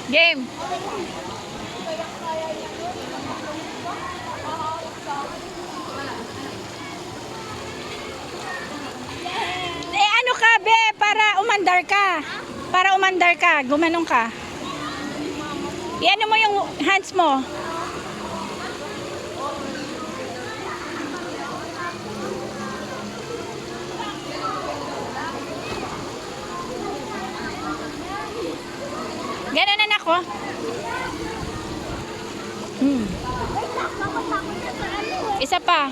Game. Eh ano ka, be? Para umandar ka. Para umandar ka. Gumanong ka. Iano mo yung hands mo. Ganon na ako. Isa pa.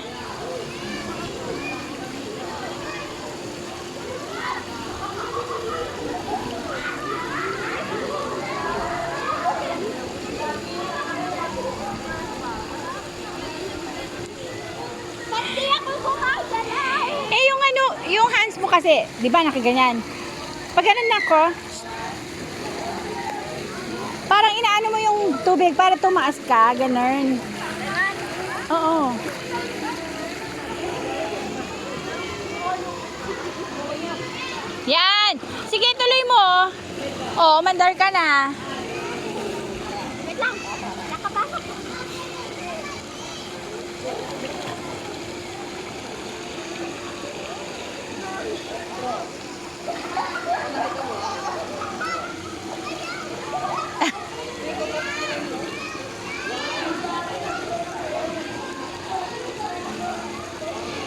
Eh yung ano, yung hands mo kasi, 'di ba nakaganyan? Pag ganun na ako, parang inaano mo yung tubig para tumaas ka, ganun. Oo. Yan. Sige, tuloy mo. Oh, mandar ka na. Wait lang. Nakapasok.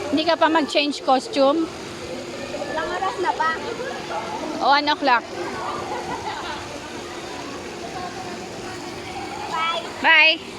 Hindi ka pa mag-change costume? Ilang oras na ba? O 1 o'clock. Bye. Bye.